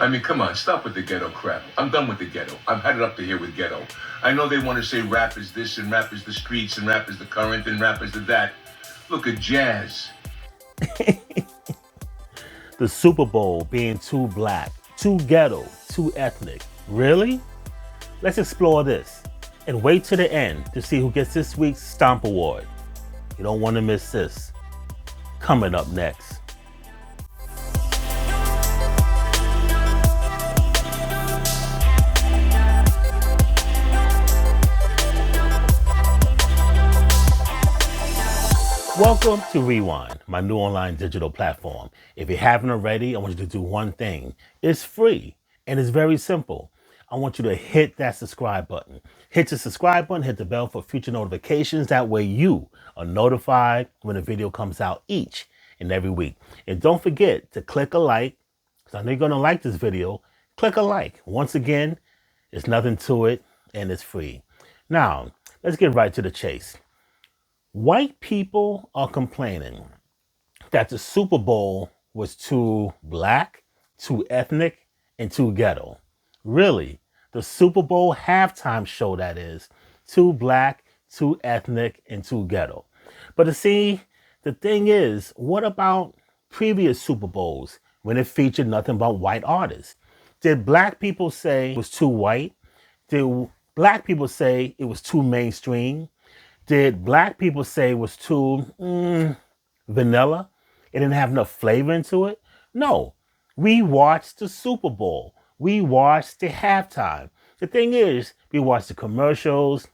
I mean, come on, stop with the ghetto crap. I'm done with the ghetto. I've had it up to here with ghetto. I know they want to say rap is this and rap is the streets and rap is the current and rap is the that. Look at jazz. The Super Bowl being too black, too ghetto, too ethnic. Really? Let's explore this and wait to the end to see who gets this week's Stomp Award. You don't want to miss this. Coming up next. Welcome to Rewind, my new online digital platform. If you haven't already, I want you to do one thing. It's free and it's very simple. I want you to hit that subscribe button. Hit the subscribe button, hit the bell for future notifications. That way you are notified when a video comes out each and every week. And don't forget to click a like, because I know you're going to like this video. Click a like. Once again, there's nothing to it and it's free. Now, let's get right to the chase. White people are complaining that the Super Bowl was too black, too ethnic, and too ghetto. Really, the Super Bowl halftime show, that is, too black, too ethnic, and too ghetto. But to see, the thing is, what about previous Super Bowls when it featured nothing but white artists? Did black people say it was too white? Did black people say it was too mainstream? Did black people say it was too vanilla? It didn't have enough flavor into it? No. We watched the Super Bowl. We watched the halftime. The thing is, we watched the commercials,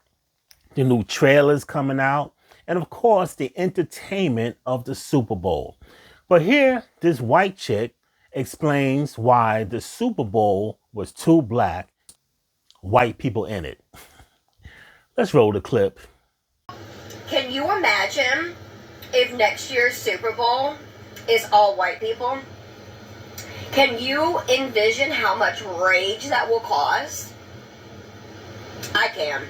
the new trailers coming out, and of course, the entertainment of the Super Bowl. But here, this white chick explains why the Super Bowl was too black, white people in it. Let's roll the clip. Can you imagine if next year's Super Bowl is all white people? Can you envision how much rage that will cause? I can.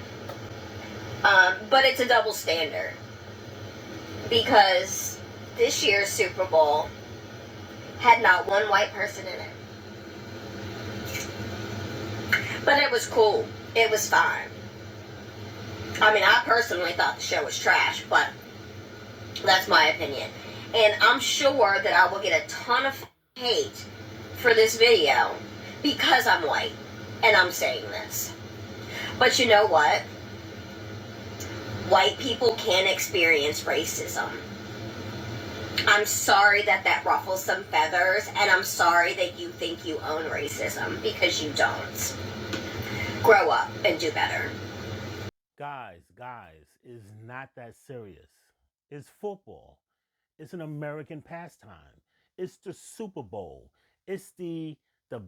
But it's a double standard. Because this year's Super Bowl had not one white person in it. But it was cool. It was fine. I mean, I personally thought the show was trash, but that's my opinion. And I'm sure that I will get a ton of hate for this video because I'm white and I'm saying this. But you know what? White people can experience racism. I'm sorry that that ruffles some feathers, and I'm sorry that you think you own racism, because you don't. Grow up and do better. Guys, it's not that serious. It's football. It's an American pastime. It's the Super Bowl. It's the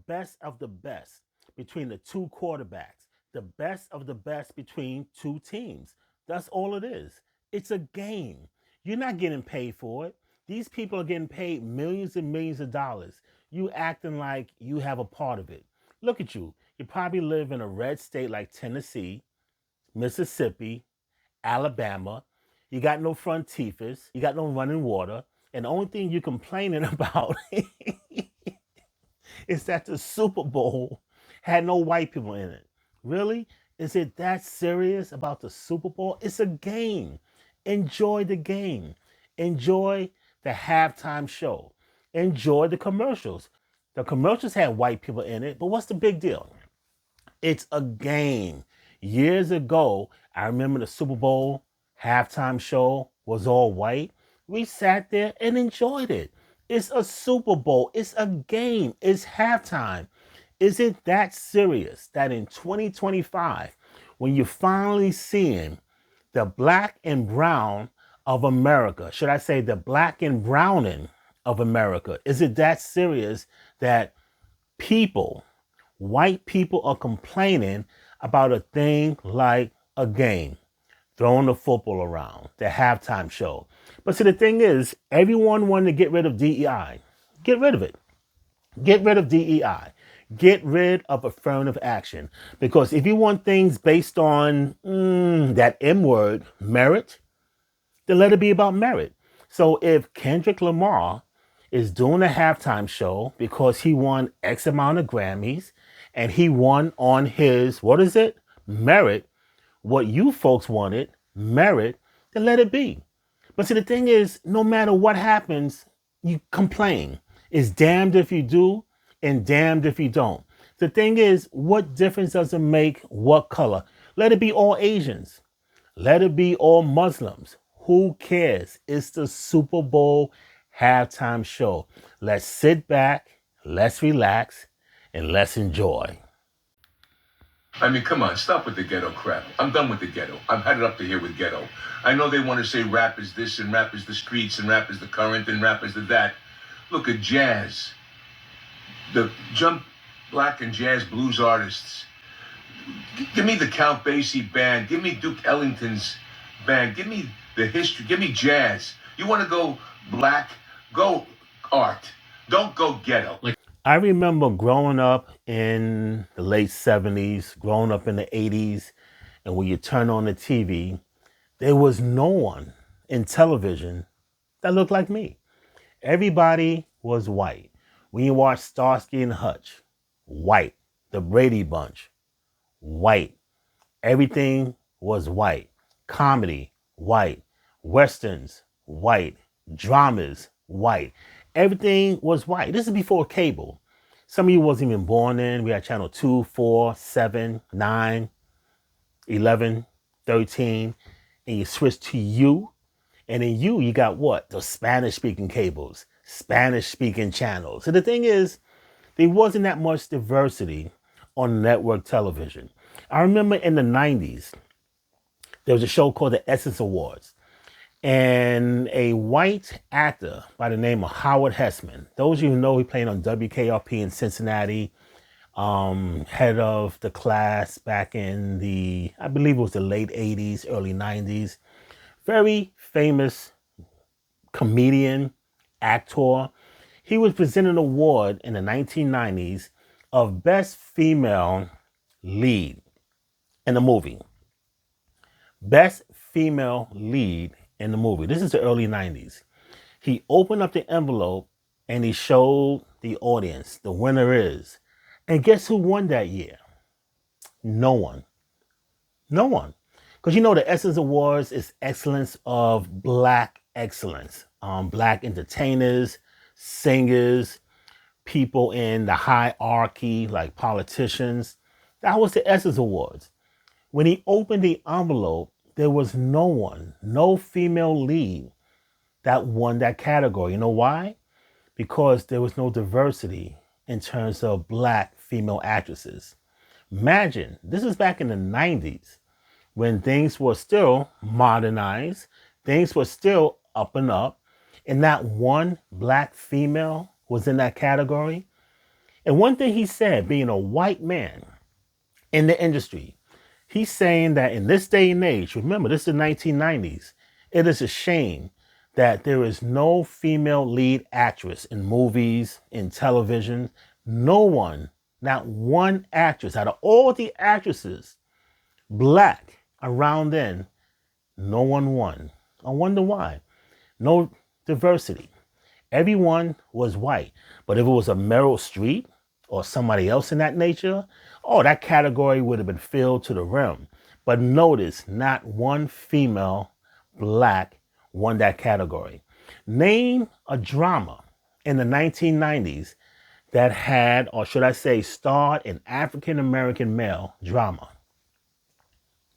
best of the best between the two quarterbacks. The best of the best between two teams. That's all it is. It's a game. You're not getting paid for it. These people are getting paid millions and millions of dollars. You acting like you have a part of it. Look at you. You probably live in a red state like Tennessee, Mississippi, Alabama. You got no frontiers. You got no running water. And the only thing you're complaining about is that the Super Bowl had no white people in it. Really? Is it that serious about the Super Bowl? It's a game. Enjoy the game. Enjoy the halftime show. Enjoy the commercials. The commercials had white people in it, but what's the big deal? It's a game. Years ago, I remember the Super Bowl halftime show was all white. We sat there and enjoyed it. It's a Super Bowl. It's a game. It's halftime. Is it that serious that in 2025, when you're finally seeing the black and brown of America, should I say the black and browning of America, is it that serious that people, white people, are complaining about a thing like a game, throwing the football around, the halftime show? But see, the thing is, everyone wanted to get rid of DEI. Get rid of it. Get rid of DEI. Get rid of affirmative action. Because if you want things based on that M word, merit, then let it be about merit. So if Kendrick Lamar is doing a halftime show because he won X amount of Grammys and he won on his, what is it? Merit. What you folks wanted, merit, then let it be. But see, the thing is, no matter what happens, you complain. It's damned if you do and damned if you don't. The thing is, what difference does it make what color? Let it be all Asians. Let it be all Muslims. Who cares? It's the Super Bowl halftime show. Let's sit back, let's relax, and let's enjoy. I mean, come on, stop with the ghetto crap. I'm done with the ghetto. I've had it up to here with ghetto. I know they want to say rap is this and rap is the streets and rap is the current and rap is the that. Look at jazz. The jump black and jazz blues artists. Give me the Count Basie band. Give me Duke Ellington's band. Give me the history. Give me jazz. You want to go black? Go art. Don't go ghetto. I remember growing up in the late 70s, growing up in the 80s, and when you turn on the TV, there was no one in television that looked like me. Everybody was white. When you watch Starsky and Hutch, white. The Brady Bunch, white. Everything was white. Comedy, white. Westerns, white. Dramas, white. Everything was white. This is before cable. Some of you wasn't even born in. We had channel 2, 4, 7, 9, 11, 13. And you switched to you. And in you got what? The Spanish-speaking cables, Spanish-speaking channels. So the thing is, there wasn't that much diversity on network television. I remember in the 90s, there was a show called the Essence Awards. And a white actor by the name of Howard Hessman, those of you who know, he played on WKRP in Cincinnati, head of the class back in the, I believe it was the late 80s, early 90s. Very famous comedian, actor. He was presented an award in the 1990s of Best Female Lead in a movie. Best Female Lead in the movie. This is the early 90s. He opened up the envelope and he showed the audience, the winner is. And guess who won that year? No one. No one. Because you know the Essence Awards is excellence of black excellence. Black entertainers, singers, people in the hierarchy like politicians. That was the Essence Awards. When he opened the envelope, there was no one, no female lead that won that category. You know why? Because there was no diversity in terms of black female actresses. Imagine, this is back in the 90s when things were still modernized, things were still up and up, and not one black female was in that category. And one thing he said, being a white man in the industry, he's saying that in this day and age, remember, this is the 1990s, it is a shame that there is no female lead actress in movies, in television. No one, not one actress, out of all the actresses, black around then, no one won. I wonder why. No diversity. Everyone was white. But if it was a Meryl Streep or somebody else in that nature, oh, that category would have been filled to the rim. But notice, not one female black won that category. Name a drama in the 1990s that had, or should I say, starred an African-American male drama.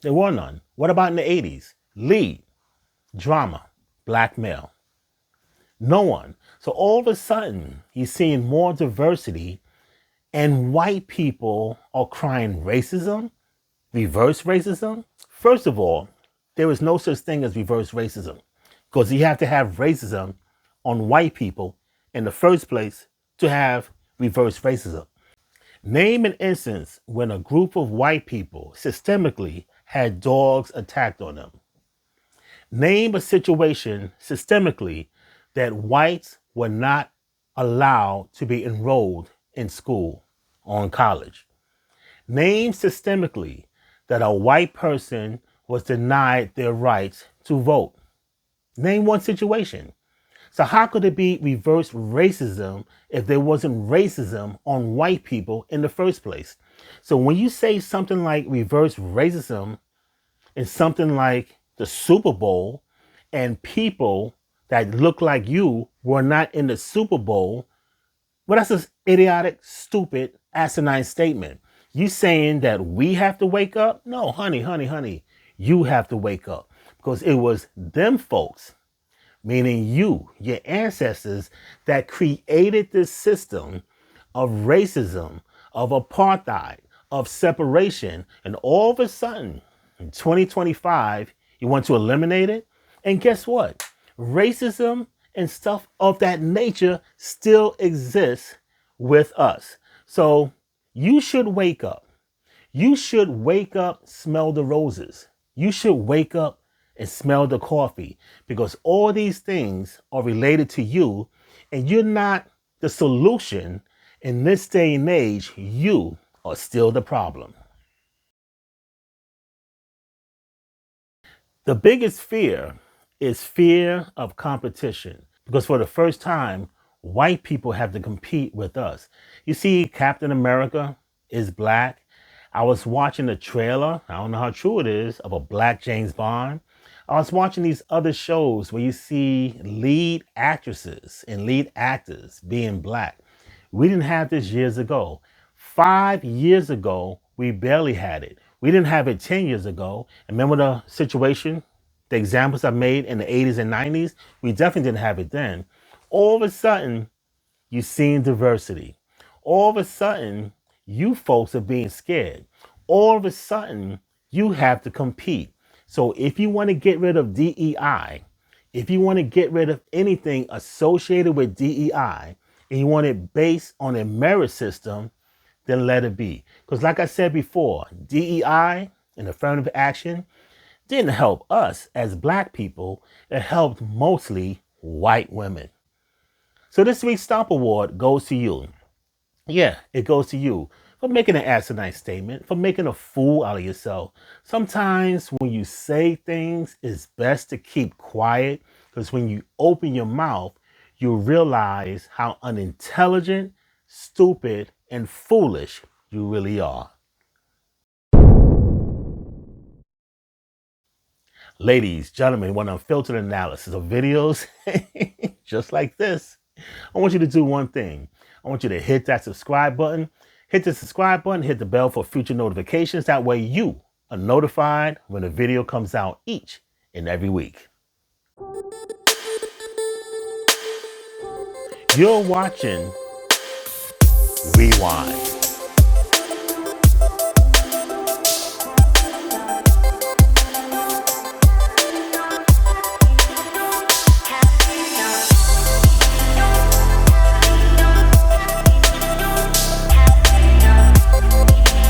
There were none. What about in the 80s? Lead, drama, black male. No one. So all of a sudden, you're seeing more diversity, and white people are crying racism, reverse racism. First of all, there is no such thing as reverse racism, because you have to have racism on white people in the first place to have reverse racism. Name an instance when a group of white people systemically had dogs attacked on them. Name a situation systemically that whites were not allowed to be enrolled in school or in college. Name systemically that a white person was denied their rights to vote. Name one situation. So how could it be reverse racism if there wasn't racism on white people in the first place? So when you say something like reverse racism in something like the Super Bowl and people that look like you were not in the Super Bowl, well, that's an idiotic, stupid, asinine statement. You saying that we have to wake up? No, honey, you have to wake up because it was them folks, meaning you, your ancestors, that created this system of racism, of apartheid, of separation. And all of a sudden, in 2025, you want to eliminate it? And guess what? Racism and stuff of that nature still exists with us. So you should wake up. You should wake up, smell the roses. You should wake up and smell the coffee because all these things are related to you and you're not the solution. In this day and age, you are still the problem. The biggest fear is fear of competition because for the first time, white people have to compete with us. You see, Captain America is black. I was watching a trailer, I don't know how true it is, of a black James Bond. I was watching these other shows where you see lead actresses and lead actors being black. We didn't have this years ago. 5 years ago, we barely had it. We didn't have it 10 years ago. And remember the situation, the examples I made in the 80s and 90s? We definitely didn't have it then. All of a sudden, you're seeing diversity. All of a sudden, you folks are being scared. All of a sudden, you have to compete. So if you want to get rid of DEI, if you want to get rid of anything associated with DEI, and you want it based on a merit system, then let it be. Because like I said before, DEI and affirmative action didn't help us as black people. It helped mostly white women. So this week's Stomp Award goes to you. Yeah, it goes to you for making an asinine statement, for making a fool out of yourself. Sometimes when you say things, it's best to keep quiet because when you open your mouth, you realize how unintelligent, stupid, and foolish you really are. Ladies, gentlemen, want unfiltered analysis of videos just like this? I want you to do one thing. I want you to hit that subscribe button. Hit the subscribe button, hit the bell for future notifications. That way you are notified when a video comes out each and every week. You're watching Rewind.